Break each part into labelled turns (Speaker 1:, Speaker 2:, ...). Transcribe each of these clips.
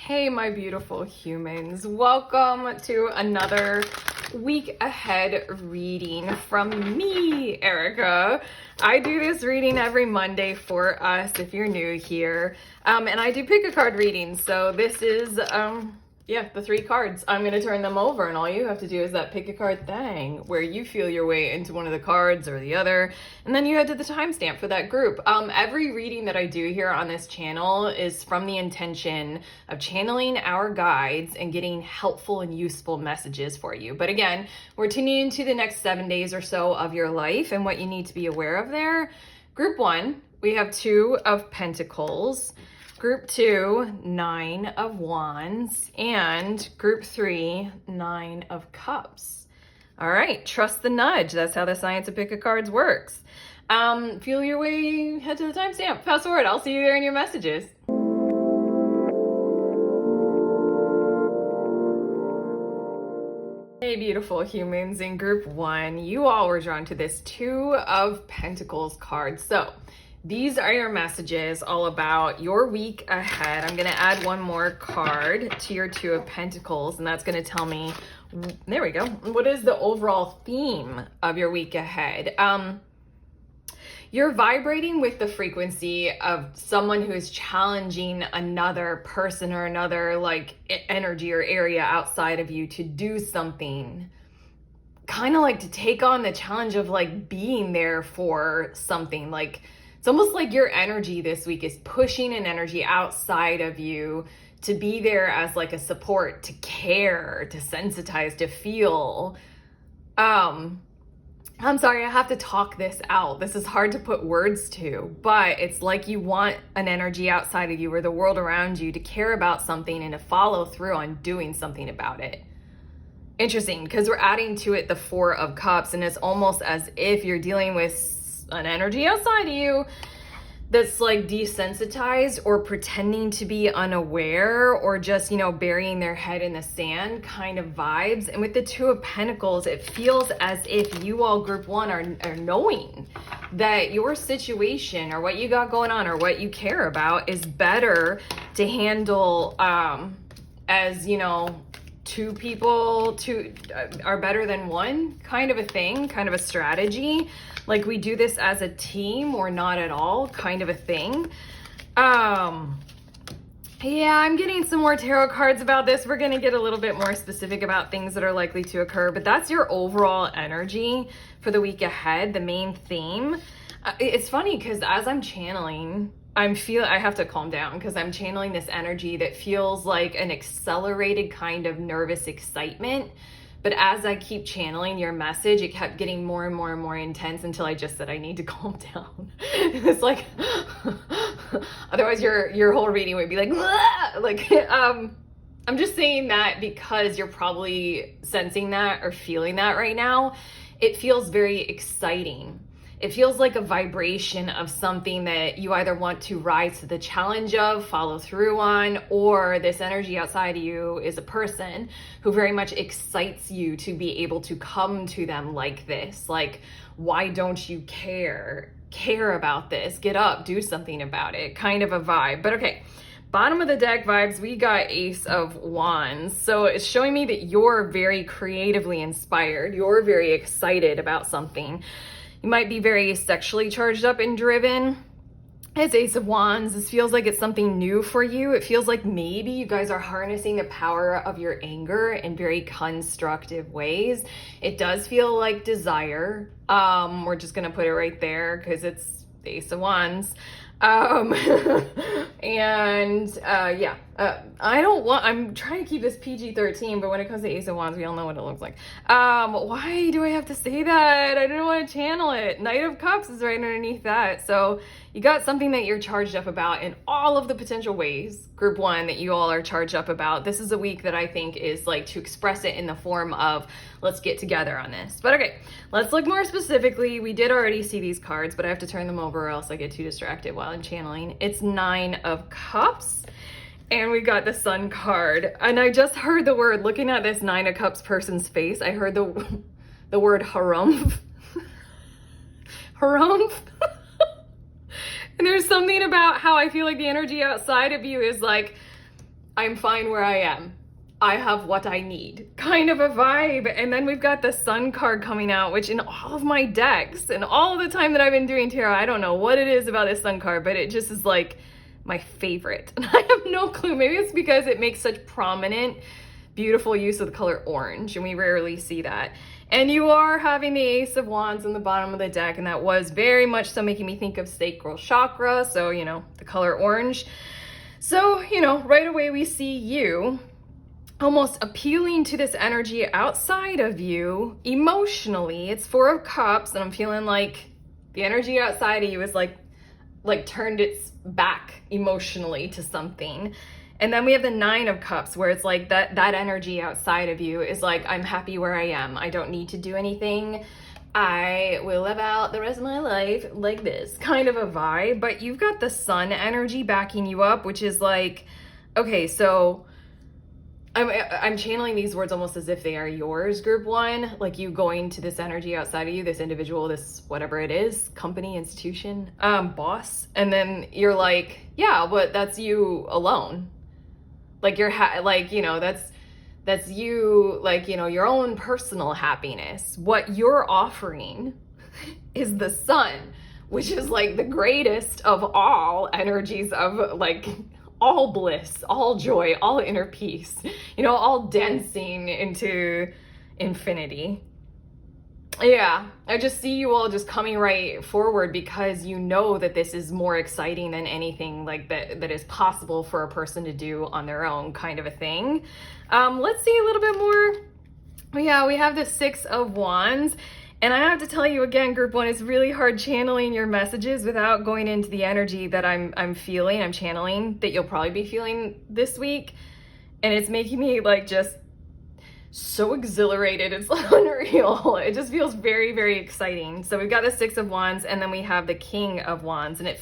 Speaker 1: Hey, my beautiful humans. Welcome to another week ahead reading from me, Erica. I do this reading every Monday for us if you're new here. And I do pick a card readings. So this is, the 3 cards. I'm going to turn them over and all you have to do is that pick a card thing where you feel your way into one of the cards or the other. And then you head to the timestamp for that group. Every reading that I do here on this channel is from the intention of channeling our guides and getting helpful and useful messages for you. But again, we're tuning into the next 7 days or so of your life and what you need to be aware of there. Group 1, we have 2 of Pentacles. Group 2, 9 of Wands, and Group 3, 9 of Cups. All right, trust the nudge. That's how the science of pick a cards works. Feel your way, head to the timestamp. Fast forward, I'll see you there in your messages. Hey, beautiful humans. In Group 1, you all were drawn to this 2 of Pentacles card. So these are your messages all about your week ahead. I'm going to add one more card to your 2 of Pentacles, and that's going to tell me, there we go, what is the overall theme of your week ahead. You're vibrating with the frequency of someone who is challenging another person or another like energy or area outside of you to do something. Kind of like to take on the challenge of like being there for something. Like it's almost like your energy this week is pushing an energy outside of you to be there as like a support, to care, to sensitize, to feel. I'm sorry, I have to talk this out. This is hard to put words to, but it's like you want an energy outside of you or the world around you to care about something and to follow through on doing something about it. Interesting, because we're adding to it the 4 of Cups, and it's almost as if you're dealing with an energy outside of you that's like desensitized or pretending to be unaware or just, burying their head in the sand kind of vibes. And with the 2 of Pentacles, it feels as if you all, Group 1, are knowing that your situation or what you got going on or what you care about is better to handle as, 2 people are better than 1 kind of a thing, kind of a strategy. Like we do this as a team or not at all kind of a thing. Yeah, I'm getting some more tarot cards about this. We're going to get a little bit more specific about things that are likely to occur, but that's your overall energy for the week ahead, the main theme. It's funny because as I'm channeling, I have to calm down because I'm channeling this energy that feels like an accelerated kind of nervous excitement. But as I keep channeling your message, it kept getting more and more and more intense until I just said I need to calm down. It's like, otherwise your whole reading would be like, I'm just saying that because you're probably sensing that or feeling that right now. It feels very exciting. It feels like a vibration of something that you either want to rise to the challenge of, follow through on, or this energy outside of you is a person who very much excites you to be able to come to them like this. Like, why don't you care about this? Get up, do something about it, kind of a vibe. But okay, bottom of the deck vibes, we got Ace of Wands. So it's showing me that you're very creatively inspired. You're very excited about something. You might be very sexually charged up and driven. It's Ace of Wands. This feels like it's something new for you. It feels like maybe you guys are harnessing the power of your anger in very constructive ways. It does feel like desire. We're just going to put it right there because it's the Ace of Wands. I'm trying to keep this PG-13, but when it comes to Ace of Wands, we all know what it looks like. Why do I have to say that? I didn't want to channel it. Knight of Cups is right underneath that. So you got something that you're charged up about in all of the potential ways, Group 1, that you all are charged up about. This is a week that I think is like to express it in the form of, let's get together on this. But okay, let's look more specifically. We did already see these cards, but I have to turn them over or else I get too distracted while I'm channeling. It's 9 of Cups. And we got the Sun card. And I just heard the word, looking at this 9 of Cups person's face, I heard the word harumph. Harumph. And there's something about how I feel like the energy outside of you is like, I'm fine where I am. I have what I need, kind of a vibe. And then we've got the Sun card coming out, which in all of my decks and all of the time that I've been doing tarot, I don't know what it is about this Sun card, but it just is like my favorite. And I have no clue. Maybe it's because it makes such prominent, beautiful use of the color orange, and we rarely see that. And you are having the Ace of Wands in the bottom of the deck, and that was very much so making me think of sacral chakra, so, you know, the color orange. So, you know, right away we see you almost appealing to this energy outside of you emotionally. It's Four of Cups, and I'm feeling like the energy outside of you is like turned its back emotionally to something. And then we have the Nine of Cups, where it's like that energy outside of you is like, I'm happy where I am. I don't need to do anything. I will live out the rest of my life like this, kind of a vibe. But you've got the Sun energy backing you up, which is like, okay, so I'm channeling these words almost as if they are yours, group one, like you going to this energy outside of you, this individual, this whatever it is, company, institution, boss. And then you're like, yeah, but that's you alone. Like you're like, you know, that's you, like, you know, your own personal happiness. What you're offering is the Sun, which is like the greatest of all energies of like all bliss, all joy, all inner peace, you know, all dancing into infinity. Yeah, I just see you all just coming right forward because you know that this is more exciting than anything like that is possible for a person to do on their own, kind of a thing. Let's see a little bit more. Yeah, we have the Six of Wands. And I have to tell you again, group one, it's really hard channeling your messages without going into the energy that I'm feeling, I'm channeling, that you'll probably be feeling this week. And it's making me like just so exhilarated. It's unreal. It just feels very, very exciting. So we've got the Six of Wands, and then we have the King of Wands. And it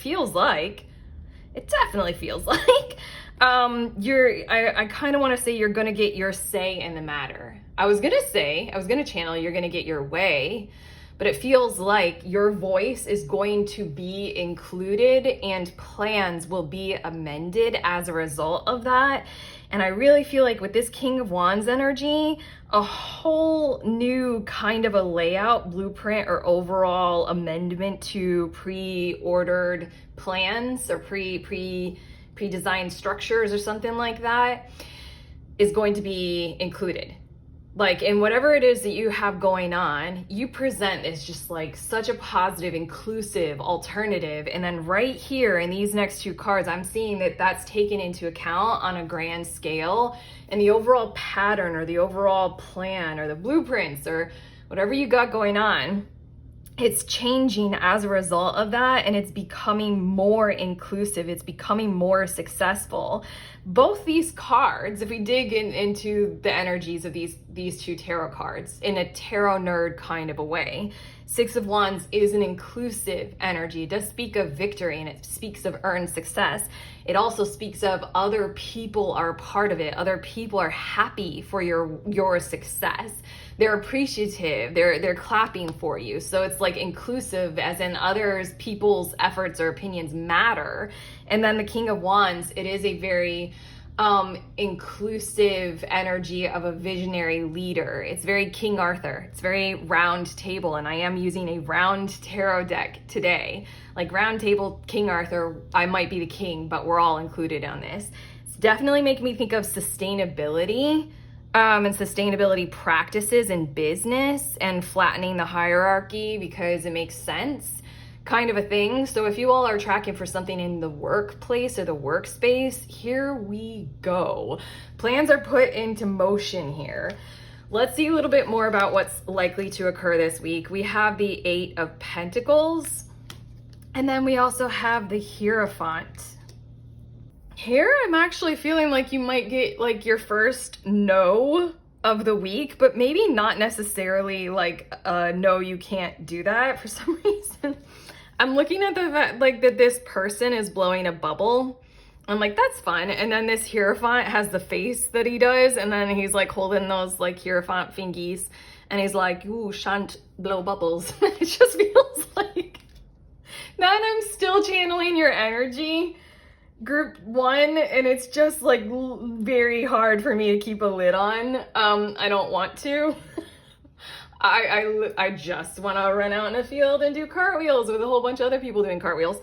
Speaker 1: definitely feels like I kind of want to say you're going to get your say in the matter. I was going to channel you're going to get your way, but it feels like your voice is going to be included and plans will be amended as a result of that. And I really feel like with this King of Wands energy, a whole new kind of a layout, blueprint, or overall amendment to pre-ordered plans or pre-designed structures or something like that is going to be included. Like in whatever it is that you have going on, you present as just like such a positive, inclusive alternative. And then right here in these next two cards, I'm seeing that that's taken into account on a grand scale, and the overall pattern or the overall plan or the blueprints or whatever you got going on, it's changing as a result of that, and it's becoming more inclusive. It's becoming more successful. Both these cards, if we dig into the energies of these two tarot cards in a tarot nerd kind of a way, Six of Wands is an inclusive energy. It does speak of victory, and it speaks of earned success. It also speaks of other people are a part of it. Other people are happy for your success. They're appreciative. They're clapping for you. So it's like inclusive, as in others, people's efforts or opinions matter. And then the King of Wands, it is a very inclusive energy of a visionary leader. It's very King Arthur. It's very round table, and I am using a round tarot deck today. Like round table, King Arthur, I might be the king, but we're all included on this. It's definitely making me think of sustainability and sustainability practices in business and flattening the hierarchy because it makes sense, kind of a thing. So if you all are tracking for something in the workplace or the workspace, here we go. Plans are put into motion here. Let's see a little bit more about what's likely to occur this week. We have the Eight of Pentacles, and then we also have the Hierophant. Here, I'm actually feeling like you might get like your first no of the week, but maybe not necessarily like no, you can't do that for some reason. I'm looking at the fact like that this person is blowing a bubble. I'm like, that's fun. And then this Hierophant has the face that he does, and then he's like holding those like Hierophant fingies, and he's like, ooh, shan't blow bubbles. It just feels like that I'm still channeling your energy. group one, and it's just like very hard for me to keep a lid on. I don't want to. I just want to run out in a field and do cartwheels with a whole bunch of other people doing cartwheels.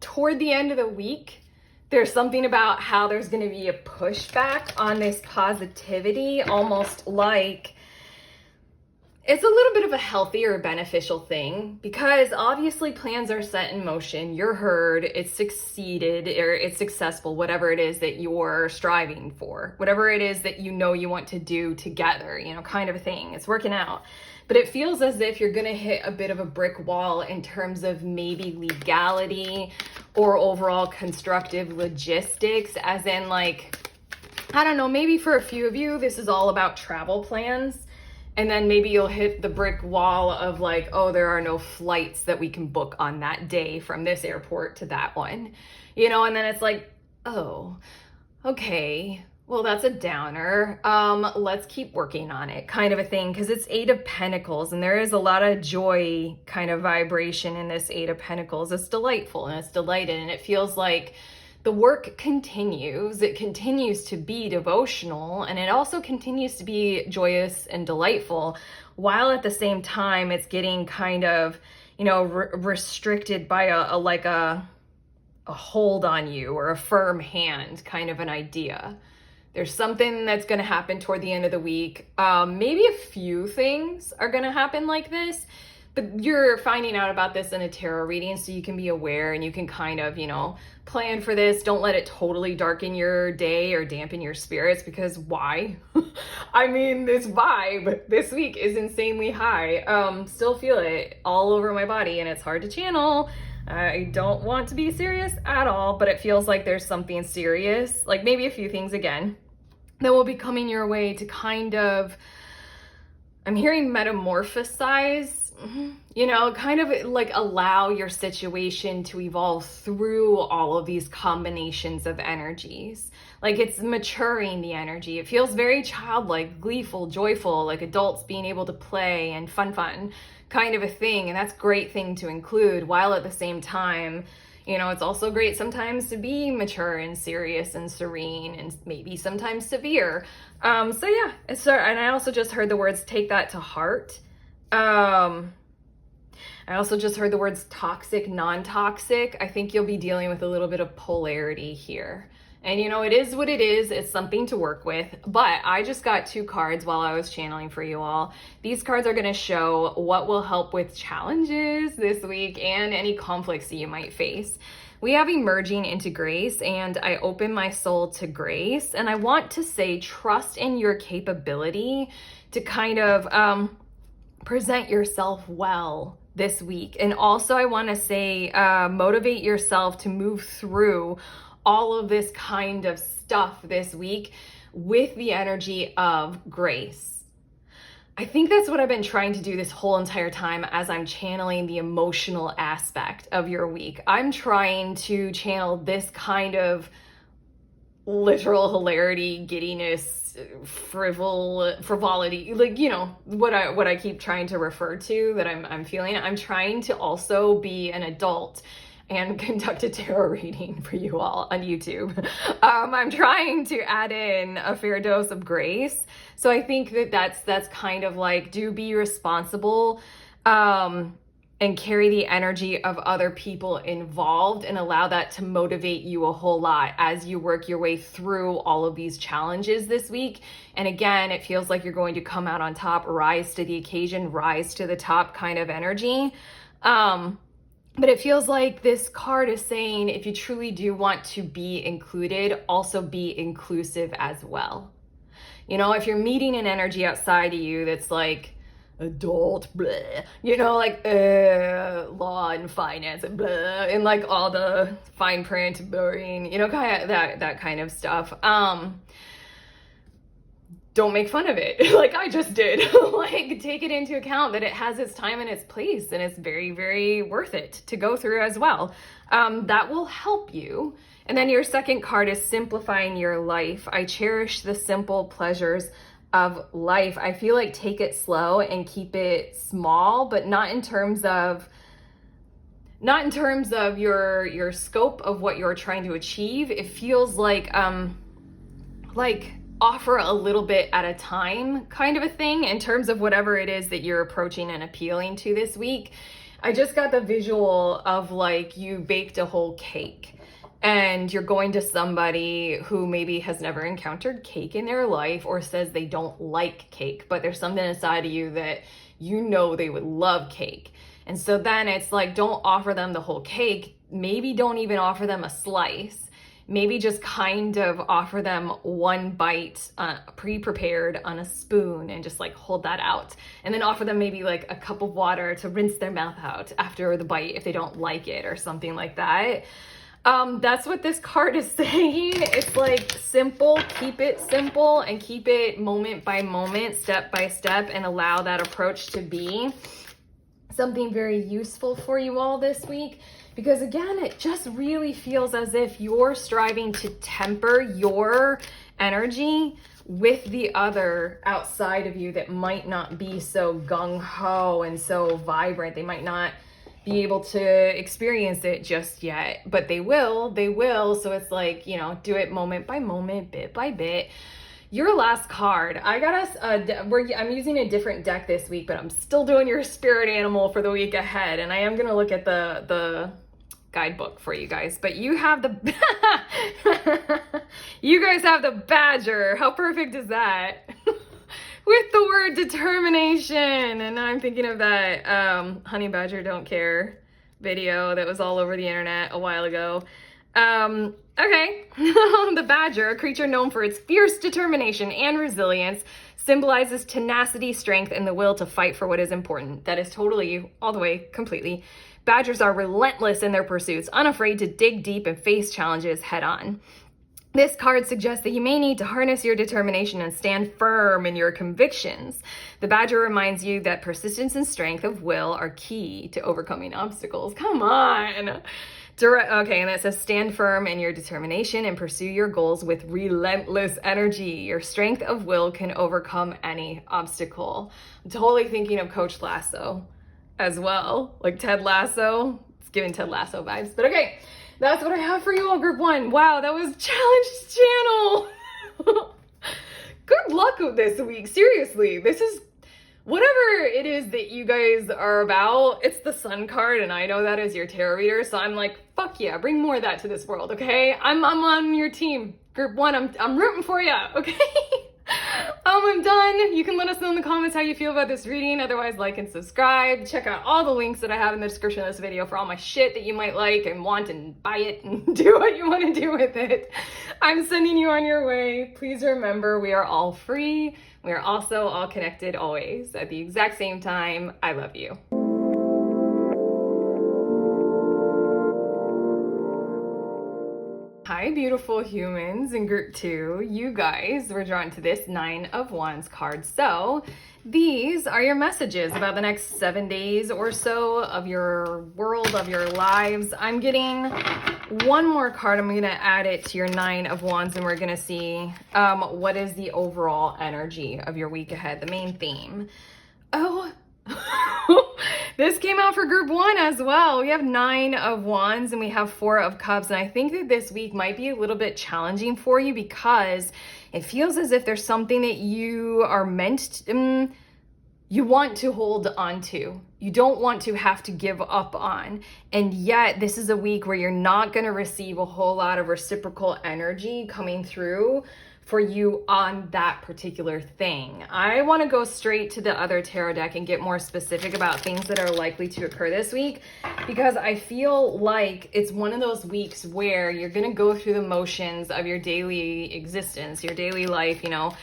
Speaker 1: Toward the end of the week, there's something about how there's going to be a pushback on this positivity, almost like it's a little bit of a healthier, beneficial thing, because obviously plans are set in motion. You're heard, it's succeeded, or it's successful, whatever it is that you're striving for, whatever it is that you know you want to do together, you know, kind of a thing. It's working out. But it feels as if you're going to hit a bit of a brick wall in terms of maybe legality or overall constructive logistics, as in like, I don't know, maybe for a few of you, this is all about travel plans. And then maybe you'll hit the brick wall of like, oh, there are no flights that we can book on that day from this airport to that one, you know, and then it's like, oh, okay, well, that's a downer. Let's keep working on it, kind of a thing, because it's Eight of Pentacles, and there is a lot of joy kind of vibration in this Eight of Pentacles. It's delightful and it's delighted, and it feels like the work continues. It continues to be devotional, and it also continues to be joyous and delightful, while at the same time it's getting kind of, you know, restricted by a hold on you, or a firm hand, kind of an idea. There's something that's going to happen toward the end of the week. Maybe a few things are going to happen like this, but you're finding out about this in a tarot reading, so you can be aware and you can kind of, you know, plan for this. Don't let it totally darken your day or dampen your spirits, because why? I mean, this vibe this week is insanely high. Still feel it all over my body, and it's hard to channel. I don't want to be serious at all, but it feels like there's something serious, like maybe a few things again, that will be coming your way to kind of, I'm hearing metamorphosize, you know, kind of like allow your situation to evolve through all of these combinations of energies. Like it's maturing the energy. It feels very childlike, gleeful, joyful, like adults being able to play and fun kind of a thing. And that's a great thing to include, while at the same time, you know, it's also great sometimes to be mature and serious and serene, and maybe sometimes severe. So yeah, and I also just heard the words, take that to heart. I also just heard the words toxic, non-toxic. I think you'll be dealing with a little bit of polarity here. And you know, it is what it is. It's something to work with. But I just got two cards while I was channeling for you all. These cards are going to show what will help with challenges this week and any conflicts that you might face. We have emerging into grace, and I open my soul to grace. And I want to say, trust in your capability to kind of present yourself well this week. And also I want to say, motivate yourself to move through all of this kind of stuff this week with the energy of grace. I think that's what I've been trying to do this whole entire time as I'm channeling the emotional aspect of your week. I'm trying to channel this kind of literal hilarity, giddiness, frivolity, like, you know, what I keep trying to refer to, that I'm feeling. I'm trying to also be an adult and conduct a tarot reading for you all on YouTube. I'm trying to add in a fair dose of grace. So I think that's kind of like, do be responsible, and carry the energy of other people involved, and allow that to motivate you a whole lot as you work your way through all of these challenges this week. And again, it feels like you're going to come out on top, rise to the occasion, rise to the top kind of energy. But it feels like this card is saying, if you truly do want to be included, also be inclusive as well. You know, if you're meeting an energy outside of you that's like adult, blah, you know, like law and finance and blah, and like all the fine print, boring, you know, kind of that kind of stuff. Don't make fun of it like I just did. Like, take it into account that it has its time and its place, and it's very, very worth it to go through as well. That will help you. And then your second card is simplifying your life. I cherish the simple pleasures of life. I feel like take it slow and keep it small, but not in terms of not in terms of your scope of what you're trying to achieve. It feels like offer a little bit at a time kind of a thing in terms of whatever it is that you're approaching and appealing to this week. I just got the visual of like you baked a whole cake and you're going to somebody who maybe has never encountered cake in their life or says they don't like cake, but there's something inside of you that you know they would love cake. And so then it's like, don't offer them the whole cake. Maybe don't even offer them a slice. Maybe just kind of offer them one bite pre-prepared on a spoon and just like hold that out. And then offer them maybe like a cup of water to rinse their mouth out after the bite if they don't like it or something like that. That's what this card is saying. It's like simple, keep it simple and keep it moment by moment, step by step, and allow that approach to be something very useful for you all this week. Because again, it just really feels as if you're striving to temper your energy with the other outside of you that might not be so gung-ho and so vibrant. They might not be able to experience it just yet, but they will. So it's like, you know, do it moment by moment, bit by bit. Your last card, I got us, I'm using a different deck this week, but I'm still doing your spirit animal for the week ahead. And I am going to look at the guidebook for you guys, but you have the, you guys have the badger. How perfect is that? With the word determination. And I'm thinking of that Honey Badger Don't Care video that was all over the internet a while ago. Okay. The badger, a creature known for its fierce determination and resilience, symbolizes tenacity, strength, and the will to fight for what is important. That is totally, all the way, completely. Badgers are relentless in their pursuits, unafraid to dig deep and face challenges head on. This card suggests that you may need to harness your determination and stand firm in your convictions. The badger reminds you that persistence and strength of will are key to overcoming obstacles. Come on. Okay, and it says stand firm in your determination and pursue your goals with relentless energy. Your strength of will can overcome any obstacle. I'm totally thinking of Coach Lasso as well, like Ted Lasso. It's giving Ted Lasso vibes, but okay. That's what I have for you all, group one. Wow, that was Challenge Channel. Good luck with this week. Seriously, this is whatever it is that you guys are about. It's the Sun card, and I know that is your tarot reader, so I'm like, fuck yeah, bring more of that to this world, okay? I'm on your team. Group one, I'm rooting for you, okay? I'm done. You can let us know in the comments how you feel about this reading. Otherwise, like and subscribe. Check out all the links that I have in the description of this video for all my shit that you might like and want, and buy it and do what you want to do with it. I'm sending you on your way. Please remember, we are all free. We are also all connected always at the exact same time. I love you. Hi, beautiful humans in group two. You guys were drawn to this Nine of Wands card. So these are your messages about the next 7 days or so of your world, of your lives. I'm getting one more card. I'm going to add it to your Nine of Wands, and we're going to see what is the overall energy of your week ahead, the main theme. Oh, this came out for group one as well. We have Nine of Wands and we have Four of Cups. And I think that this week might be a little bit challenging for you because it feels as if there's something that you are meant to, you want to hold on to. You don't want to have to give up on. And yet this is a week where you're not going to receive a whole lot of reciprocal energy coming through for you on that particular thing. I want to go straight to the other tarot deck and get more specific about things that are likely to occur this week, because I feel like it's one of those weeks where you're going to go through the motions of your daily existence, your daily life, you know,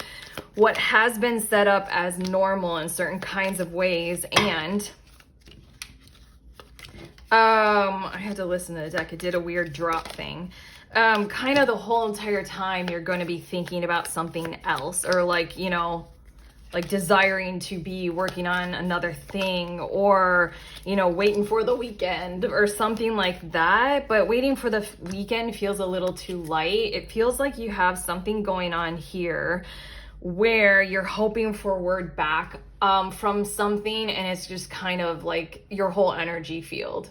Speaker 1: what has been set up as normal in certain kinds of ways. And I had to listen to the deck. It did a weird drop thing. Kind of the whole entire time you're going to be thinking about something else, or like, you know, like desiring to be working on another thing, or, you know, waiting for the weekend or something like that. But waiting for the weekend feels a little too light. It feels like you have something going on here where you're hoping for word back from something, and it's just kind of like your whole energy field.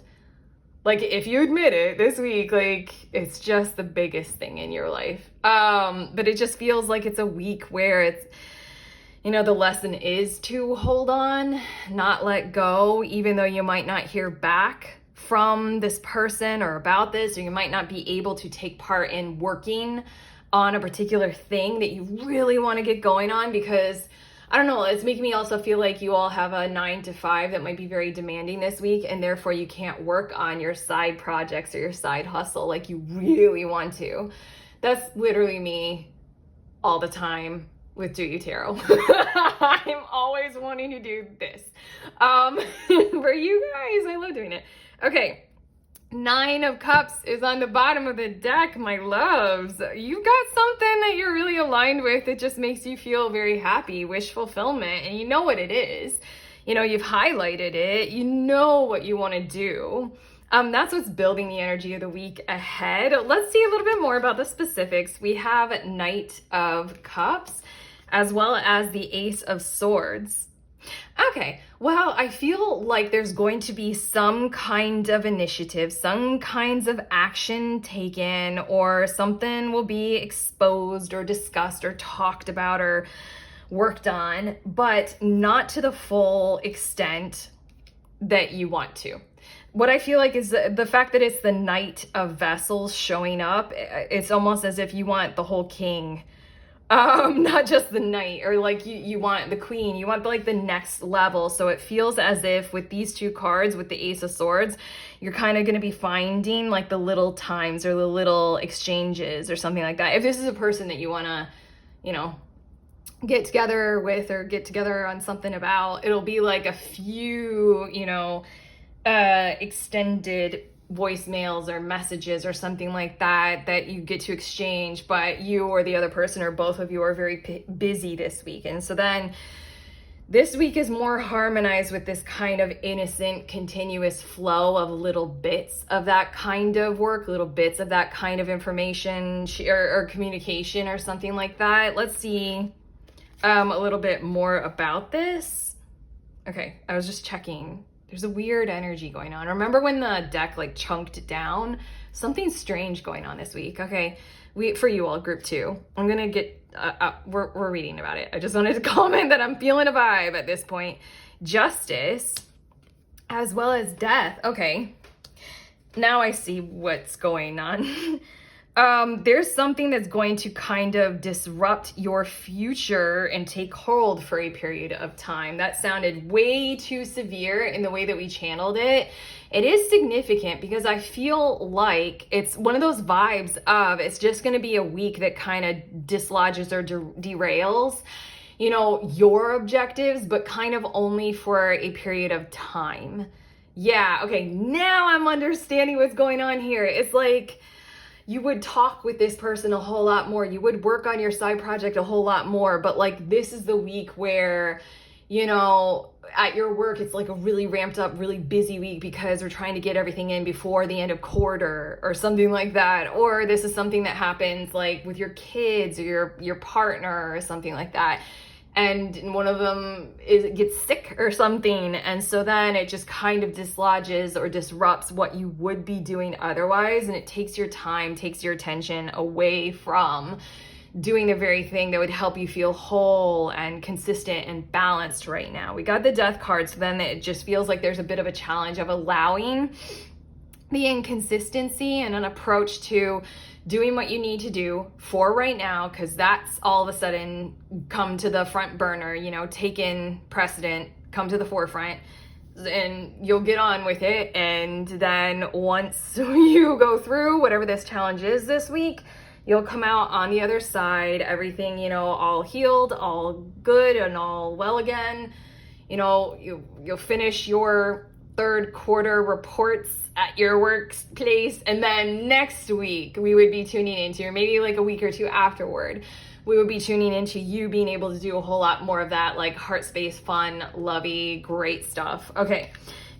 Speaker 1: Like, if you admit it this week, like, it's just the biggest thing in your life. But it just feels like it's a week where it's, the lesson is to hold on, not let go, even though you might not hear back from this person or about this, or you might not be able to take part in working on a particular thing that you really want to get going on, because I don't know, it's making me also feel like you all have a 9 to 5 that might be very demanding this week, and therefore you can't work on your side projects or your side hustle like you really want to. That's literally me all the time with Do You Tarot. I'm always wanting to do this. For you guys, I love doing it. Okay. 9 of Cups is on the bottom of the deck, my loves. You've got something that you're really aligned with that just makes you feel very happy, wish fulfillment, and you know what it is. You've highlighted it. You know what you want to do. That's what's building the energy of the week ahead. Let's see a little bit more about the specifics. We have Knight of Cups as well as the Ace of Swords. Okay, well, I feel like there's going to be some kind of initiative, some kinds of action taken, or something will be exposed or discussed or talked about or worked on, but not to the full extent that you want to. What I feel like is the fact that it's the Knight of Vessels showing up, it's almost as if you want the whole king. Not just the knight, or like you want the queen, you want like the next level. So it feels as if with these 2 cards, with the Ace of Swords, you're kind of going to be finding like the little times or the little exchanges or something like that. If this is a person that you want to, get together with or get together on something about, it'll be like a few, extended voicemails or messages or something like that you get to exchange, but you or the other person or both of you are very busy this week. And so then this week is more harmonized with this kind of innocent, continuous flow of little bits of that kind of work, little bits of that kind of information or communication or something like that. Let's see a little bit more about this. Okay, I was just checking. There's a weird energy going on. Remember when the deck like chunked down? Something strange going on this week. Okay, for you all, group 2. I'm gonna get, we're reading about it. I just wanted to comment that I'm feeling a vibe at this point. Justice, as well as Death. Okay, now I see what's going on. There's something that's going to kind of disrupt your future and take hold for a period of time. That sounded way too severe in the way that we channeled it. It is significant because I feel like it's one of those vibes of it's just going to be a week that kind of dislodges or derails, your objectives, but kind of only for a period of time. Yeah, okay, now I'm understanding what's going on here. It's like you would talk with this person a whole lot more. You would work on your side project a whole lot more. But like, this is the week where, at your work, it's like a really ramped up, really busy week because we're trying to get everything in before the end of quarter or something like that. Or this is something that happens like with your kids or your partner or something like that. And one of them gets sick or something. And so then it just kind of dislodges or disrupts what you would be doing otherwise. And it takes your time, takes your attention away from doing the very thing that would help you feel whole and consistent and balanced right now. We got the Death card. So then it just feels like there's a bit of a challenge of allowing the inconsistency and an approach to doing what you need to do for right now, because that's all of a sudden come to the front burner, taken precedent, come to the forefront, and you'll get on with it. And then once you go through whatever this challenge is this week, you'll come out on the other side, everything, all healed, all good and all well again. You'll finish your 3rd quarter reports at your workplace, and then next week we would be tuning into, or maybe like a week or 2 afterward, we would be tuning into you being able to do a whole lot more of that, like heart space, fun, lovey, great stuff. Okay,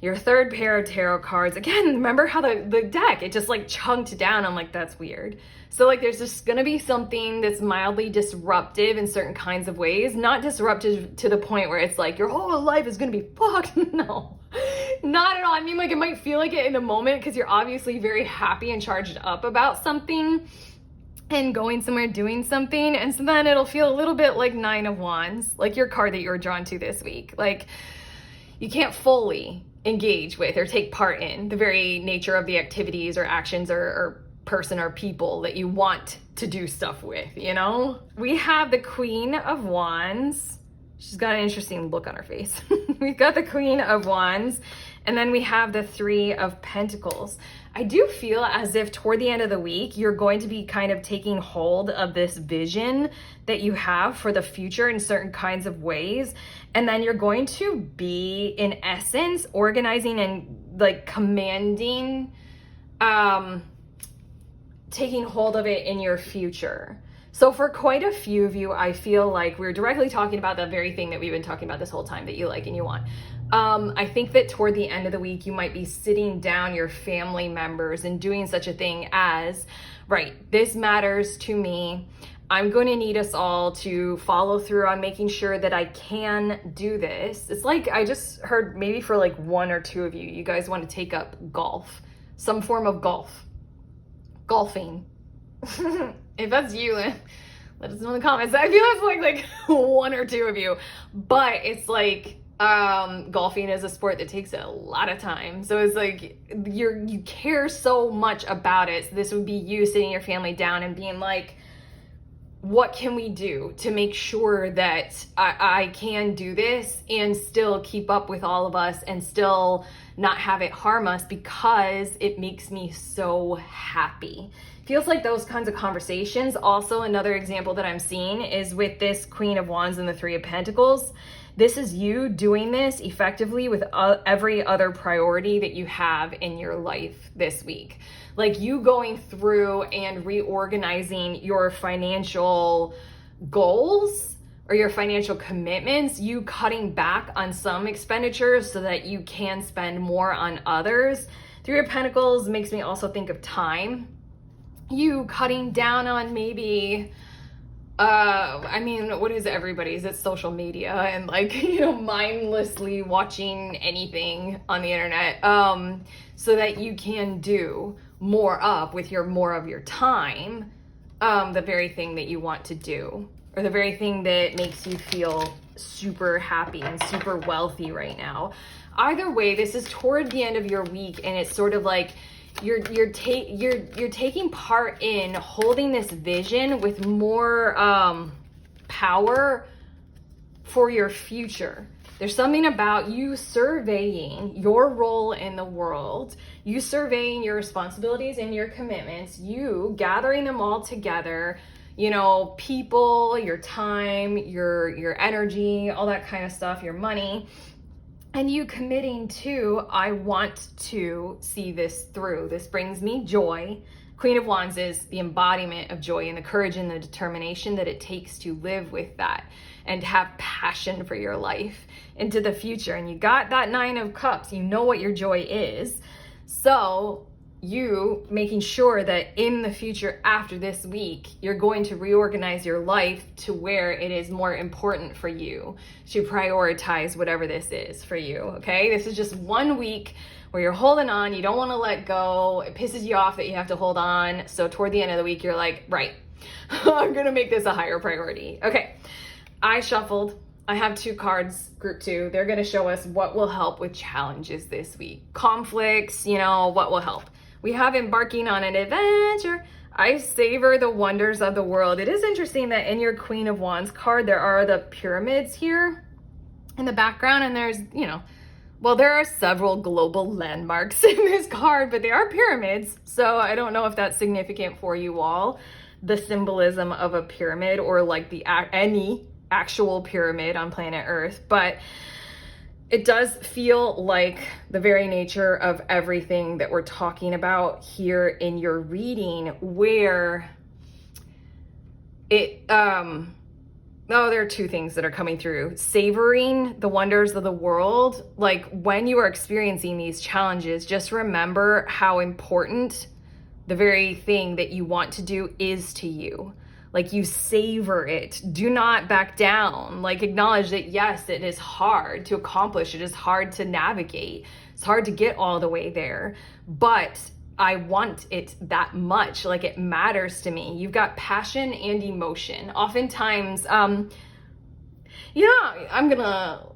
Speaker 1: your 3rd pair of tarot cards. Again, remember how the deck, it just like chunked down. I'm like, that's weird. So like there's just gonna be something that's mildly disruptive in certain kinds of ways, not disruptive to the point where it's like your whole life is gonna be fucked. No, Not at all. I mean, like, it might feel like it in the moment because you're obviously very happy and charged up about something and going somewhere, doing something. And so then it'll feel a little bit like Nine of Wands, like your card that you were drawn to this week. Like, you can't fully engage with or take part in the very nature of the activities or actions or person or people that you want to do stuff with, you know? We have the Queen of Wands. She's got an interesting look on her face. We've got the Queen of Wands, and then we have the Three of Pentacles. I do feel as if toward the end of the week, you're going to be kind of taking hold of this vision that you have for the future in certain kinds of ways. And then you're going to be, in essence, organizing and like commanding, taking hold of it in your future. So for quite a few of you, I feel like we're directly talking about the very thing that we've been talking about this whole time that you like and you want. I think that toward the end of the week, you might be sitting down your family members and doing such a thing as, right, this matters to me. I'm going to need us all to follow through on making sure that I can do this. It's like, I just heard maybe for like one or two of you, you guys want to take up golf, some form of golfing. If that's you, let us know in the comments. I feel it's like one or two of you, but it's like golfing is a sport that takes a lot of time. So it's like you care so much about it. So this would be you sitting your family down and being like, what can we do to make sure that I can do this and still keep up with all of us and still not have it harm us because it makes me so happy. Feels like those kinds of conversations. Also, another example that I'm seeing is with this Queen of Wands and the Three of Pentacles. This is you doing this effectively with every other priority that you have in your life this week. Like you going through and reorganizing your financial goals or your financial commitments, you cutting back on some expenditures so that you can spend more on others. Three of Pentacles makes me also think of time. You cutting down on maybe, I mean, what is everybody's? It's social media and like, mindlessly watching anything on the internet, so that you can do more with more of your time, the very thing that you want to do, or the very thing that makes you feel super happy and super wealthy right now. Either way, this is toward the end of your week, and it's sort of like you're taking part in holding this vision with more power for your future. There's something about you surveying your role in the world, you surveying your responsibilities and your commitments, you gathering them all together, people, your time, your energy, all that kind of stuff, your money, and you committing to, I want to see this through. This brings me joy. Queen of Wands is the embodiment of joy and the courage and the determination that it takes to live with that and have passion for your life into the future. And you got that Nine of Cups. You know what your joy is. So you making sure that in the future after this week, you're going to reorganize your life to where it is more important for you to prioritize whatever this is for you, okay? This is just 1 week where you're holding on, you don't want to let go, it pisses you off that you have to hold on, so toward the end of the week, you're like, right, I'm gonna make this a higher priority. Okay, I shuffled. I have 2 cards, group 2. They're gonna show us what will help with challenges this week. Conflicts, what will help. We have embarking on an adventure. I savor the wonders of the world. It is interesting that in your Queen of Wands card, there are the pyramids here in the background. And there's, there are several global landmarks in this card, but they are pyramids. So I don't know if that's significant for you all, the symbolism of a pyramid or like any actual pyramid on planet Earth. But it does feel like the very nature of everything that we're talking about here in your reading, where there are 2 things that are coming through. Savoring the wonders of the world. Like when you are experiencing these challenges, just remember how important the very thing that you want to do is to you. Like you savor it. Do not back down. Like acknowledge that yes, it is hard to accomplish. It is hard to navigate. It's hard to get all the way there, but I want it that much. Like, it matters to me. You've got passion and emotion. Oftentimes, I'm gonna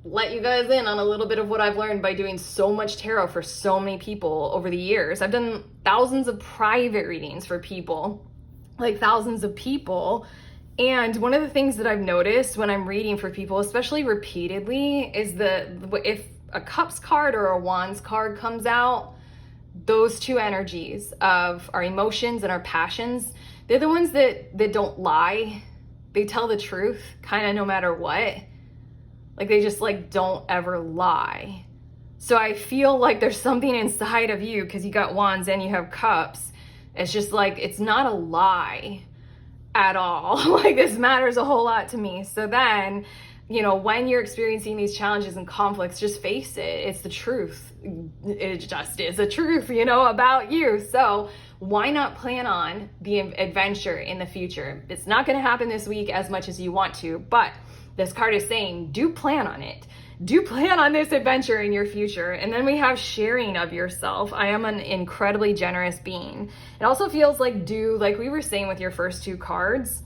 Speaker 1: let you guys in on a little bit of what I've learned by doing so much tarot for so many people over the years. I've done thousands of private readings for people, like thousands of people. And one of the things that I've noticed when I'm reading for people, especially repeatedly, is if a Cups card or a Wands card comes out, those two energies of our emotions and our passions, they're the ones that don't lie. They tell the truth kind of no matter what. Like, they just like don't ever lie. So I feel like there's something inside of you, because you got Wands and you have Cups. It's just like, it's not a lie at all. Like, this matters a whole lot to me. So then, when you're experiencing these challenges and conflicts, just face it. It's the truth. It just is the truth, about you. So why not plan on the adventure in the future? It's not going to happen this week as much as you want to, but this card is saying, do plan on it. Do plan on this adventure in your future. And then we have sharing of yourself. I am an incredibly generous being. It also feels like like we were saying with your first two cards,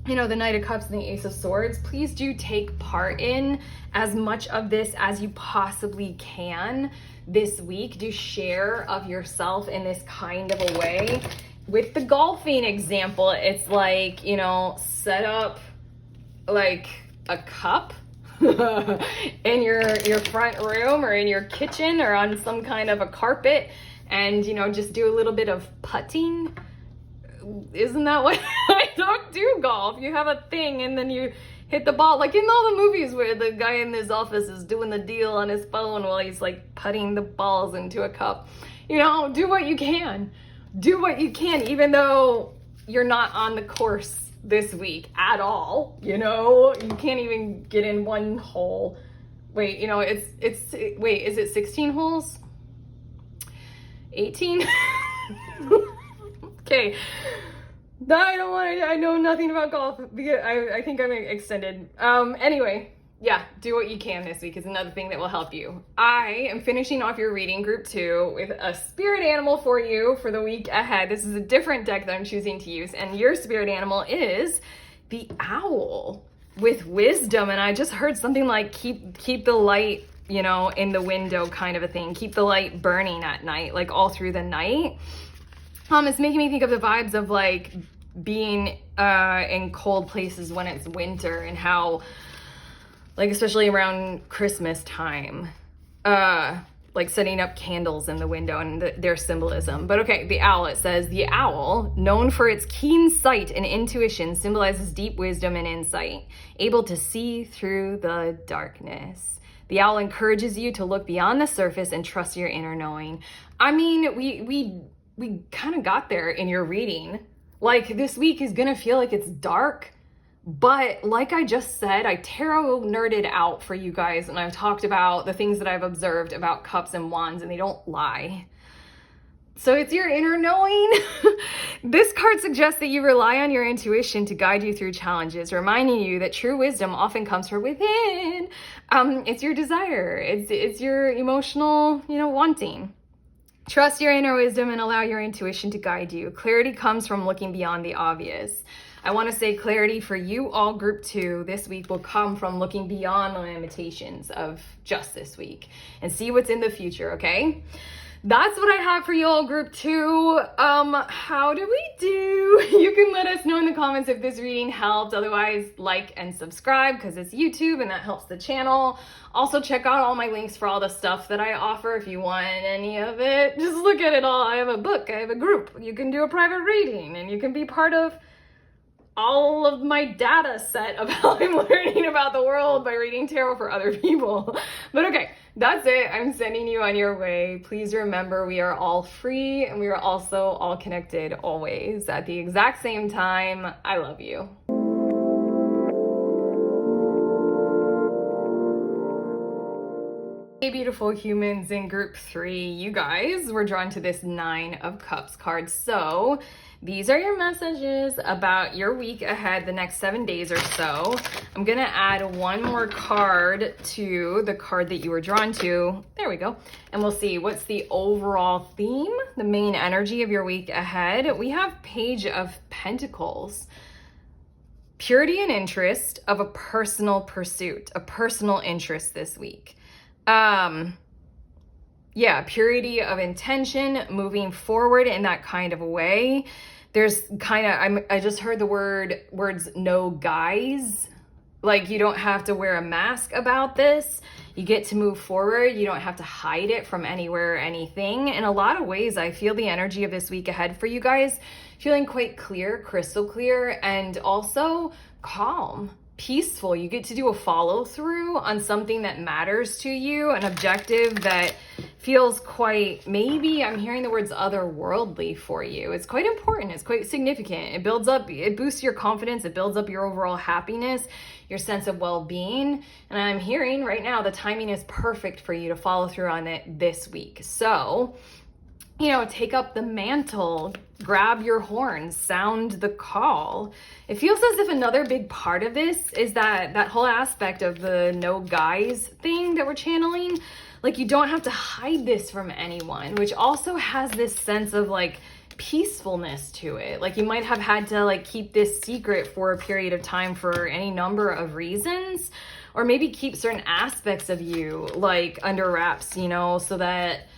Speaker 1: the Knight of Cups and the Ace of Swords, please do take part in as much of this as you possibly can this week. Do share of yourself in this kind of a way. With the golfing example, it's like, set up like a cup in your front room or in your kitchen or on some kind of a carpet, and just do a little bit of putting. Isn't that what I don't do golf? You have a thing and then you hit the ball, like in all the movies where the guy in his office is doing the deal on his phone while he's like putting the balls into a cup. Do what you can. Do what you can, even though you're not on the course this week at all. You can't even get in one hole. Wait, wait, is it 16 holes? 18? Okay. I know nothing about golf because I think I'm extended. Anyway, yeah, do what you can this week is another thing that will help you. I am finishing off your reading group 2 with a spirit animal for you for the week ahead. This is a different deck that I'm choosing to use, and your spirit animal is the owl with wisdom. And I just heard something like keep the light, in the window kind of a thing. Keep the light burning at night, like all through the night. It's making me think of the vibes of like being in cold places when it's winter, and how, like, especially around Christmas time, like setting up candles in the window and their symbolism. But okay, the owl, it says, the owl, known for its keen sight and intuition, symbolizes deep wisdom and insight, able to see through the darkness. The owl encourages you to look beyond the surface and trust your inner knowing. I mean, we kind of got there in your reading. Like, this week is gonna feel like it's dark, but like I just said, I tarot nerded out for you guys, and I've talked about the things that I've observed about Cups and Wands, and they don't lie. So it's your inner knowing. This card suggests that you rely on your intuition to guide you through challenges, reminding you that true wisdom often comes from within. It's your desire. It's your emotional, wanting. Trust your inner wisdom and allow your intuition to guide you. Clarity comes from looking beyond the obvious. I want to say clarity for you all, group 2, this week will come from looking beyond the limitations of just this week and see what's in the future, okay? That's what I have for you all, group 2. How do we do? You can let us know in the comments if this reading helped. Otherwise, like and subscribe because it's YouTube and that helps the channel. Also, check out all my links for all the stuff that I offer if you want any of it. Just look at it all. I have a book, I have a group. You can do a private reading, and you can be part of all of my data set of how I'm learning about the world by reading tarot for other people. But okay, that's it. I'm sending you on your way. Please remember, we are all free, and we are also all connected always at the exact same time. I love you. Hey, beautiful humans in group 3, you guys were drawn to this 9 of Cups card. So these are your messages about your week ahead, the next 7 days or so. I'm going to add one more card to the card that you were drawn to. There we go. And we'll see what's the overall theme, the main energy of your week ahead. We have Page of Pentacles. Purity and interest of a personal pursuit, a personal interest this week. Yeah, purity of intention, moving forward in that kind of a way. There's kind of, I just heard the words no guise. Like, you don't have to wear a mask about this. You get to move forward. You don't have to hide it from anywhere or anything. In a lot of ways, I feel the energy of this week ahead for you guys feeling quite clear, crystal clear, and also calm, peaceful. You get to do a follow through on something that matters to you, an objective that feels quite, maybe I'm hearing the words otherworldly for you. It's quite important. It's quite significant. It builds up, it boosts your confidence. It builds up your overall happiness, your sense of well-being. And I'm hearing right now the timing is perfect for you to follow through on it this week. So, you know, take up the mantle, grab your horns, sound the call. It feels as if another big part of this is that whole aspect of the no guys thing that we're channeling. Like, you don't have to hide this from anyone, which also has this sense of like peacefulness to it. Like, you might have had to like keep this secret for a period of time for any number of reasons, or maybe keep certain aspects of you like under wraps, you know, so that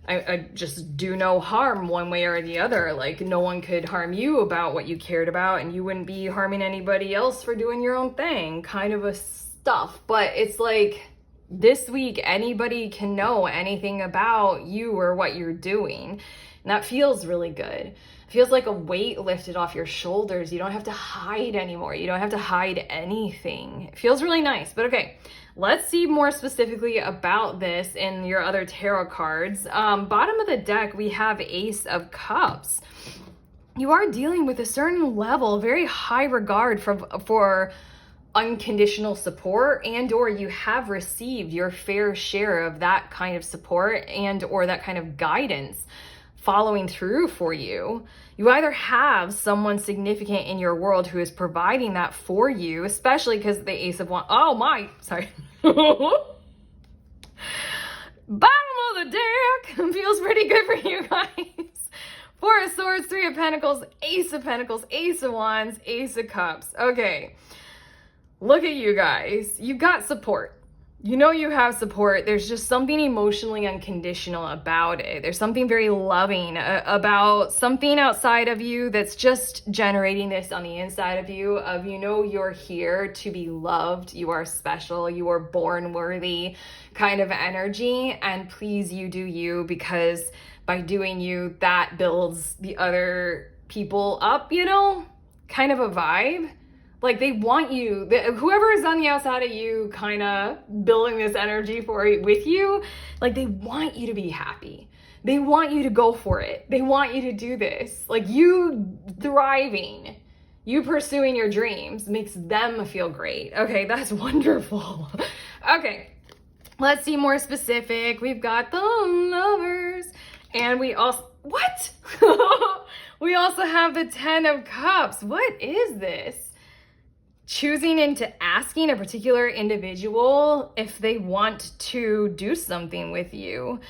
Speaker 1: I just do no harm one way or the other. Like, no one could harm you about what you cared about, and you wouldn't be harming anybody else for doing your own thing, kind of a stuff. But it's like, this week, anybody can know anything about you or what you're doing. And that feels really good. It feels like a weight lifted off your shoulders. You don't have to hide anymore. You don't have to hide anything. It feels really nice. But okay, let's see more specifically about this in your other tarot cards. Bottom of the deck, we have Ace of Cups. You are dealing with a certain level, very high regard for unconditional support, and or you have received your fair share of that kind of support and or that kind of guidance following through for you. You either have someone significant in your world who is providing that for you, especially because the Ace of Wands, oh my, sorry. Bottom of the deck feels pretty good for you guys. Four of Swords, Three of Pentacles, Ace of Pentacles, Ace of Wands, Ace of Cups. Okay, look at you guys. You've got support. You know you have support. There's just something emotionally unconditional about it. There's something very loving about something outside of you that's just generating this on the inside of you, of, you know, you're here to be loved. You are special. You are born worthy kind of energy. And please, you do you, because by doing you, that builds the other people up, you know, kind of a vibe. Like, they want you, whoever is on the outside of you kind of building this energy with you, like, they want you to be happy. They want you to go for it. They want you to do this. Like, you thriving, you pursuing your dreams makes them feel great. Okay, that's wonderful. Okay, let's see more specific. We've got the Lovers, and we also, what? We also have the Ten of Cups. What is this? Choosing into asking a particular individual if they want to do something with you.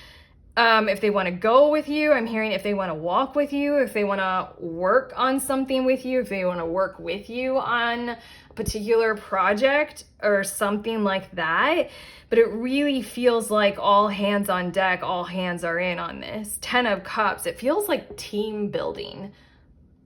Speaker 1: If they want to go with you, I'm hearing if they want to walk with you, if they want to work on something with you, if they want to work with you on a particular project or something like that. But it really feels like all hands on deck, all hands are in on this. 10 of Cups, it feels like team building.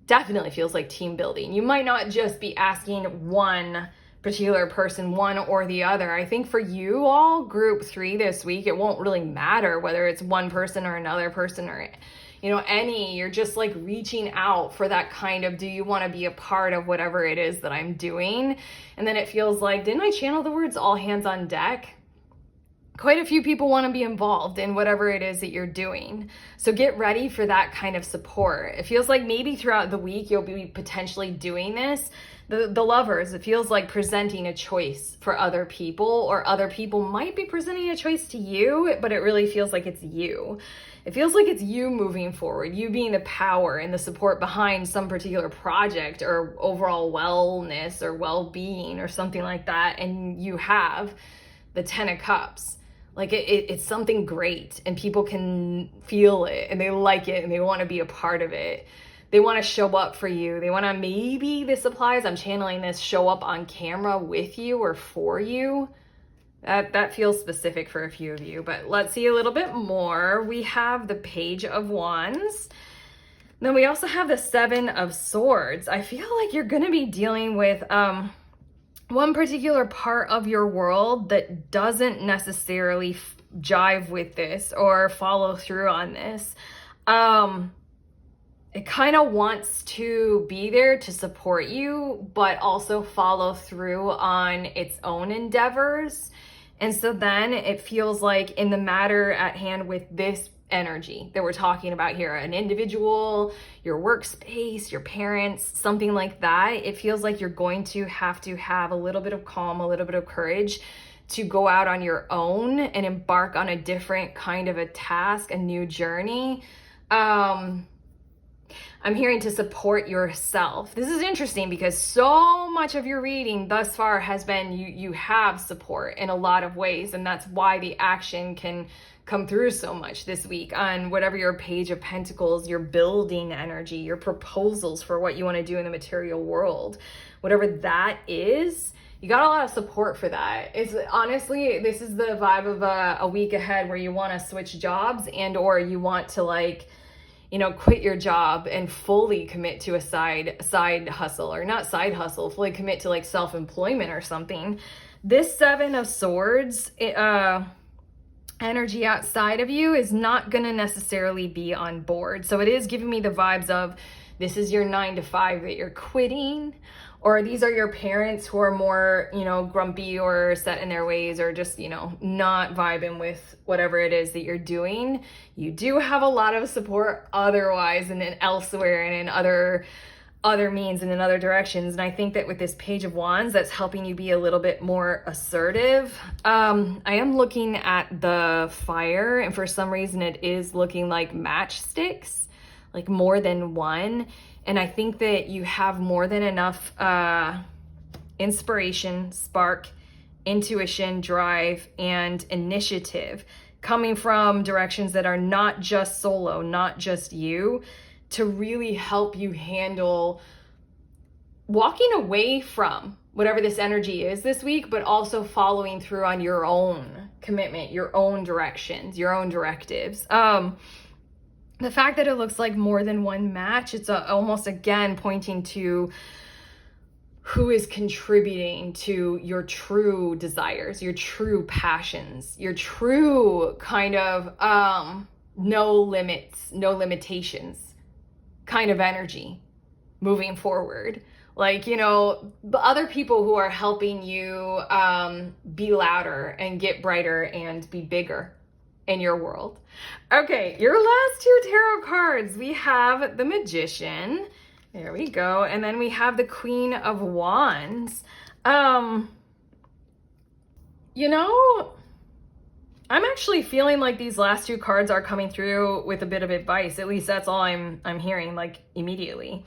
Speaker 1: Definitely feels like team building. You might not just be asking one particular person, one or the other. I think for you all, group 3 this week, it won't really matter whether it's one person or another person or, you know, any. You're just like reaching out for that kind of, do you want to be a part of whatever it is that I'm doing? And then it feels like, didn't I channel the words all hands on deck? quite a few people want to be involved in whatever it is that you're doing. So get ready for that kind of support. It feels like maybe throughout the week you'll be potentially doing this. The lovers, it feels like presenting a choice for other people, or other people might be presenting a choice to you, but it really feels like it's you. It feels like it's you moving forward, you being the power and the support behind some particular project or overall wellness or well-being or something like that. And you have the 10 of Cups. Like it's something great, and people can feel it and they like it and they want to be a part of it. They want to show up for you. They want to, maybe this applies, I'm channeling this, show up on camera with you or for you. That feels specific for a few of you, but let's see a little bit more. We have the Page of Wands. Then we also have the Seven of Swords. I feel like you're going to be dealing with one particular part of your world that doesn't necessarily jive with this or follow through on this. It kind of wants to be there to support you, but also follow through on its own endeavors. And so then it feels like in the matter at hand with this energy that we're talking about here, an individual, your workspace, your parents, something like that, it feels like you're going to have a little bit of calm, a little bit of courage to go out on your own and embark on a different kind of a task, a new journey. I'm hearing to support yourself. This is interesting because so much of your reading thus far has been you have support in a lot of ways, and that's why the action can come through so much this week on whatever your Page of Pentacles, your building energy, your proposals for what you want to do in the material world, whatever that is. You got a lot of support for that. It's honestly, this is the vibe of a week ahead where you want to switch jobs and or you want to quit your job and fully commit to a side hustle, or not side hustle, fully commit to self-employment or something. This Seven of Swords energy outside of you is not going to necessarily be on board. So it is giving me the vibes of this is your 9 to 5 that you're quitting, or these are your parents who are more, grumpy or set in their ways, or just, not vibing with whatever it is that you're doing. You do have a lot of support otherwise and then elsewhere and in other means and in other directions. And I think that with this Page of Wands, that's helping you be a little bit more assertive. I am looking at the fire, and for some reason it is looking like matchsticks, like more than one. And I think that you have more than enough inspiration, spark, intuition, drive, and initiative coming from directions that are not just solo, not just you, to really help you handle walking away from whatever this energy is this week, but also following through on your own commitment, your own directions, your own directives. The fact that it looks like more than one match, it's almost again pointing to who is contributing to your true desires, your true passions, your true kind of no limits, no limitations kind of energy moving forward. The other people who are helping you be louder and get brighter and be bigger in your world. Okay, your last two tarot cards. We have the Magician. There we go. And then we have the Queen of Wands. I'm actually feeling like these last two cards are coming through with a bit of advice. At least that's all I'm hearing immediately.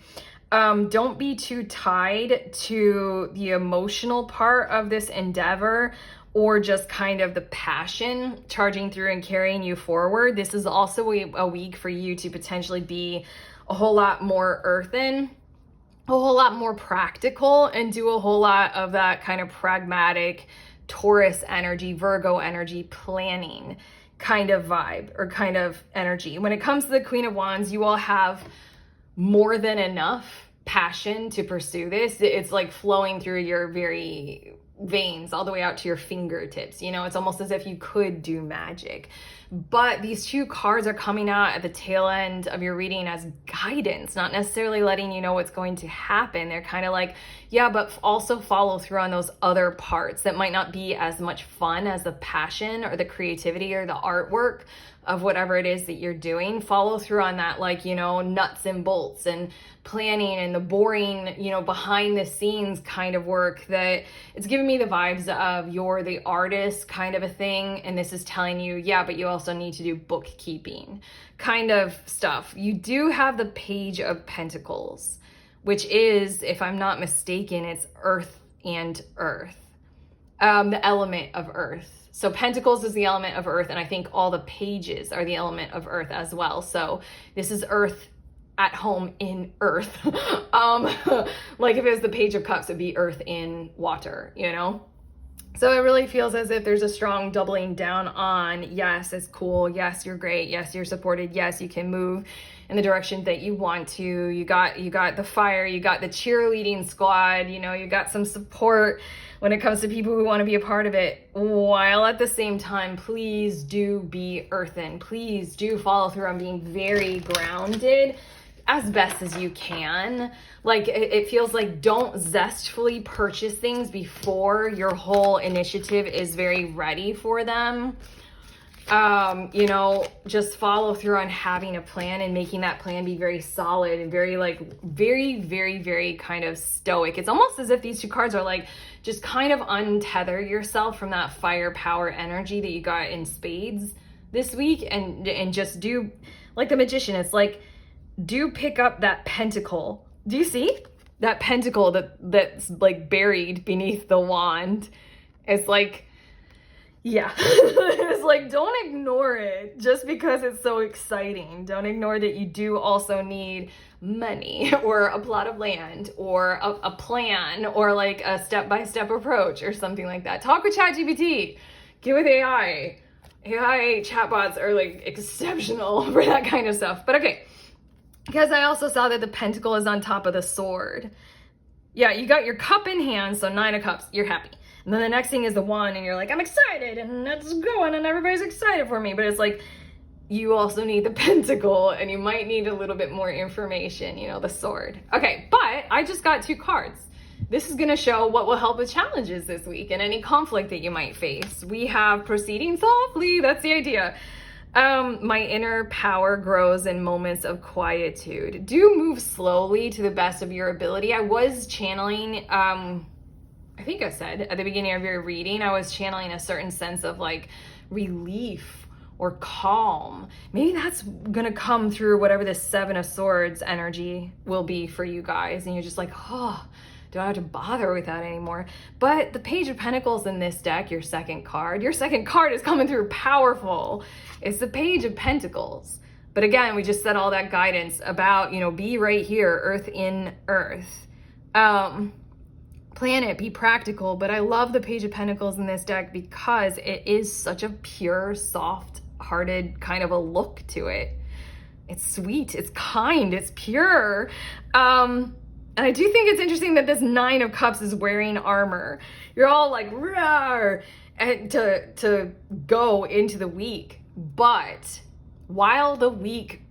Speaker 1: Don't be too tied to the emotional part of this endeavor, or just kind of the passion charging through and carrying you forward. This is also a week for you to potentially be a whole lot more earthen, a whole lot more practical, and do a whole lot of that kind of pragmatic Taurus energy, Virgo energy, planning kind of vibe or kind of energy. When it comes to the Queen of Wands, you all have more than enough passion to pursue this. It's like flowing through your very veins all the way out to your fingertips. It's almost as if you could do magic. But these two cards are coming out at the tail end of your reading as guidance, not necessarily letting you know what's going to happen. They're kind of like, yeah, but also follow through on those other parts that might not be as much fun as the passion or the creativity or the artwork of whatever it is that you're doing. Follow through on that, like, you know, nuts and bolts and planning and the boring, you know, behind the scenes kind of work. That it's giving me the vibes of you're the artist kind of a thing. And this is telling you, yeah, but you also need to do bookkeeping kind of stuff. You do have the Page of Pentacles, which is, if I'm not mistaken, it's earth and earth, the element of earth. So Pentacles is the element of earth, and I think all the pages are the element of earth as well. So this is earth at home in earth. Like if it was the Page of Cups, it'd be earth in water, you know? So it really feels as if there's a strong doubling down on, yes, it's cool. Yes, you're great. Yes, you're supported. Yes, you can move in the direction that you want to. You got the fire, you got the cheerleading squad, you know, you got some support when it comes to people who want to be a part of it, while at the same time, please do be earthen. Please do follow through on being very grounded as best as you can. Like it feels like don't zestfully purchase things before your whole initiative is very ready for them. You know, just follow through on having a plan and making that plan be very solid and very very kind of stoic. It's almost as if these two cards are like, just kind of untether yourself from that firepower energy that you got in spades this week and just do like the Magician. It's like, do pick up that pentacle. Do you see that pentacle that's like buried beneath the wand? It's like, yeah, it's like, don't ignore it just because it's so exciting. Don't ignore that you do also need money or a plot of land or a plan or like a step-by-step approach or something like that. Talk with ChatGPT. Get with AI. AI chatbots are like exceptional for that kind of stuff. But okay, because I also saw that the pentacle is on top of the sword. Yeah, you got your cup in hand, so 9 of Cups, you're happy. And then the next thing is the wand, and you're like, I'm excited, and it's going, and everybody's excited for me. But it's like, you also need the pentacle, and you might need a little bit more information, you know, the sword. Okay, but I just got 2 cards. This is going to show what will help with challenges this week and any conflict that you might face. We have proceeding softly. That's the idea. My inner power grows in moments of quietude. Do move slowly to the best of your ability. I was channeling, I think I said at the beginning of your reading, I was channeling a certain sense of like relief or calm. Maybe that's gonna come through whatever this 7 of Swords energy will be for you guys. And you're just like, oh, don't have to bother with that anymore. But the Page of Pentacles in this deck, your second card is coming through powerful. It's the Page of Pentacles. But again, we just said all that guidance about, you know, be right here, earth in earth. Plan it, be practical. But I love the Page of Pentacles in this deck because it is such a pure, soft-hearted kind of a look to it. It's sweet, it's kind, it's pure. And I do think it's interesting that this 9 of Cups is wearing armor. You're all like, rawr, and to go into the week. But while the week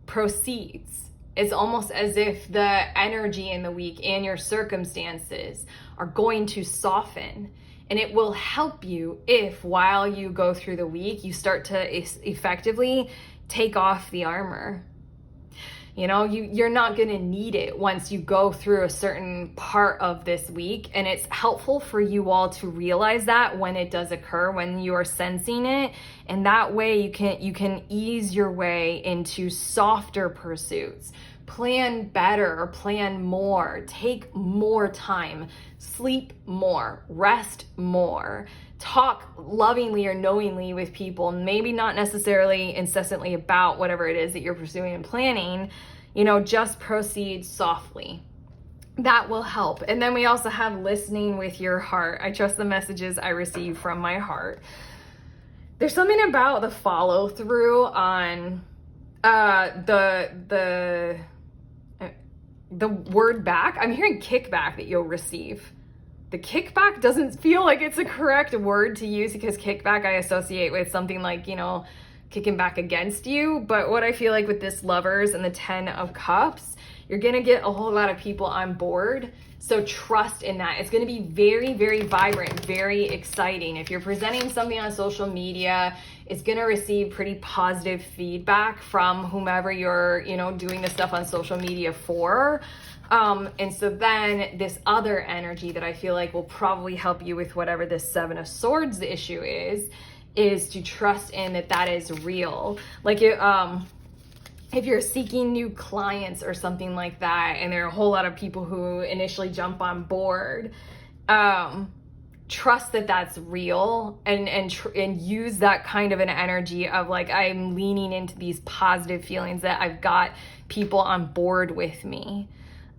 Speaker 1: proceeds, it's almost as if the energy in the week and your circumstances are going to soften. And it will help you if while you go through the week, you start to effectively take off the armor. You know, you're not going to need it once you go through a certain part of this week. And it's helpful for you all to realize that when it does occur, when you are sensing it. And that way you can ease your way into softer pursuits. Plan better or plan more. Take more time. Sleep more. Rest more. Talk lovingly or knowingly with people, maybe not necessarily incessantly about whatever it is that you're pursuing and planning, you know, just proceed softly. That will help. And then we also have listening with your heart. I trust the messages I receive from my heart. There's something about the follow through on the word back. I'm hearing kickback that you'll receive. The kickback doesn't feel like it's a correct word to use because kickback I associate with something like, you know, kicking back against you. But what I feel like with this Lovers and the 10 of Cups, you're gonna get a whole lot of people on board. So trust in that. It's gonna be very, very vibrant, very exciting. If you're presenting something on social media, it's gonna receive pretty positive feedback from whomever you're, doing this stuff on social media for. And so then this other energy that I feel like will probably help you with whatever this 7 of Swords issue is to trust in that is real. Like if you're seeking new clients or something like that, and there are a whole lot of people who initially jump on board, trust that that's real, and use that kind of an energy of like, I'm leaning into these positive feelings that I've got people on board with me.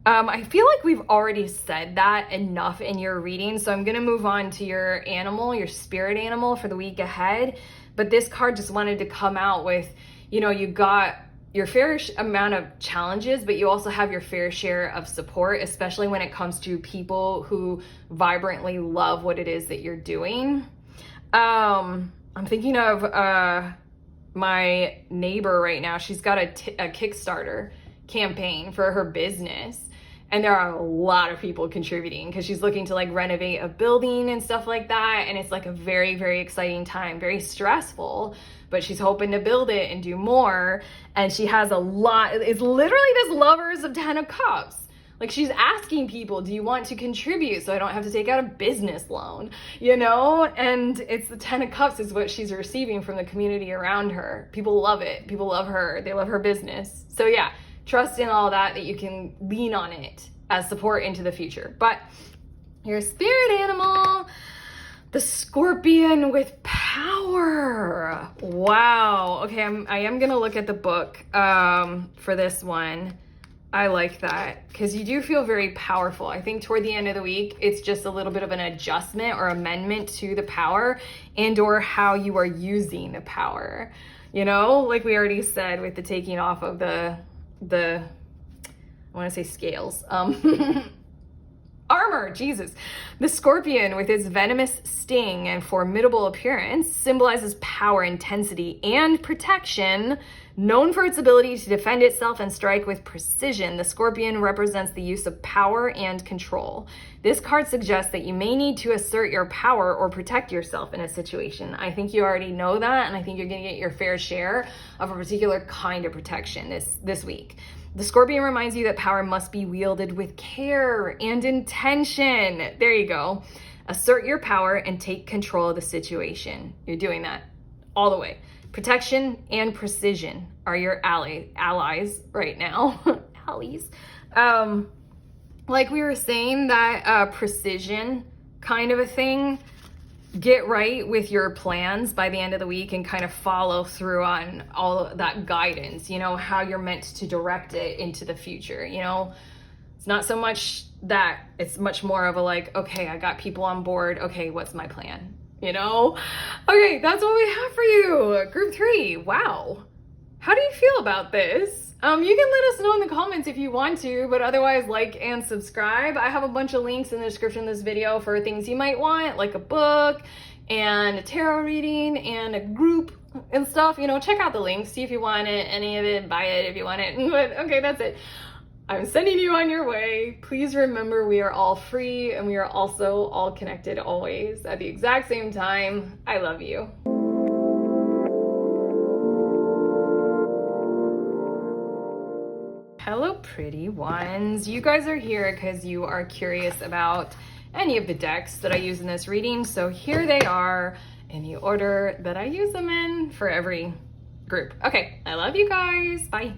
Speaker 1: I feel like we've already said that enough in your reading, so I'm going to move on to your animal, your spirit animal for the week ahead. But this card just wanted to come out with, you got your fair amount of challenges, but you also have your fair share of support, especially when it comes to people who vibrantly love what it is that you're doing. I'm thinking of my neighbor right now. She's got a Kickstarter campaign for her business. And there are a lot of people contributing because she's looking to like renovate a building and stuff like that. And it's like a very, very exciting time, very stressful, but she's hoping to build it and do more. And she has a lot. It's literally this Lovers of 10 of Cups. Like, she's asking people, do you want to contribute so I don't have to take out a business loan, And it's the 10 of Cups is what she's receiving from the community around her. People love it. People love her. They love her business. So yeah, trust in all that you can lean on it as support into the future. But your spirit animal, the Scorpion with power. Wow. Okay, I am going to look at the book for this one. I like that because you do feel very powerful. I think toward the end of the week, it's just a little bit of an adjustment or amendment to the power and or how you are using the power. Like we already said with the taking off of the I want to say scales, armor, Jesus. The Scorpion with its venomous sting and formidable appearance symbolizes power, intensity, and protection. Known for its ability to defend itself and strike with precision, the Scorpion represents the use of power and control. This card suggests that you may need to assert your power or protect yourself in a situation. I think you already know that, and I think you're going to get your fair share of a particular kind of protection this week. The Scorpion reminds you that power must be wielded with care and intention. There you go. Assert your power and take control of the situation. You're doing that all the way. Protection and precision are your allies right now. Allies. Like we were saying, that precision kind of a thing. Get right with your plans by the end of the week and kind of follow through on all of that guidance, how you're meant to direct it into the future. It's not so much that, it's much more of a like, okay, I got people on board. Okay, what's my plan? Okay, that's what we have for you. Group 3. Wow. How do you feel about this? You can let us know in the comments if you want to, but otherwise like and subscribe. I have a bunch of links in the description of this video for things you might want, like a book and a tarot reading and a group and stuff. Check out the links, see if you want it, any of it, buy it if you want it. But okay, that's it. I'm sending you on your way. Please remember, we are all free and we are also all connected always at the exact same time. I love you. Hello, pretty ones. You guys are here because you are curious about any of the decks that I use in this reading. So here they are in the order that I use them in for every group. Okay, I love you guys. Bye.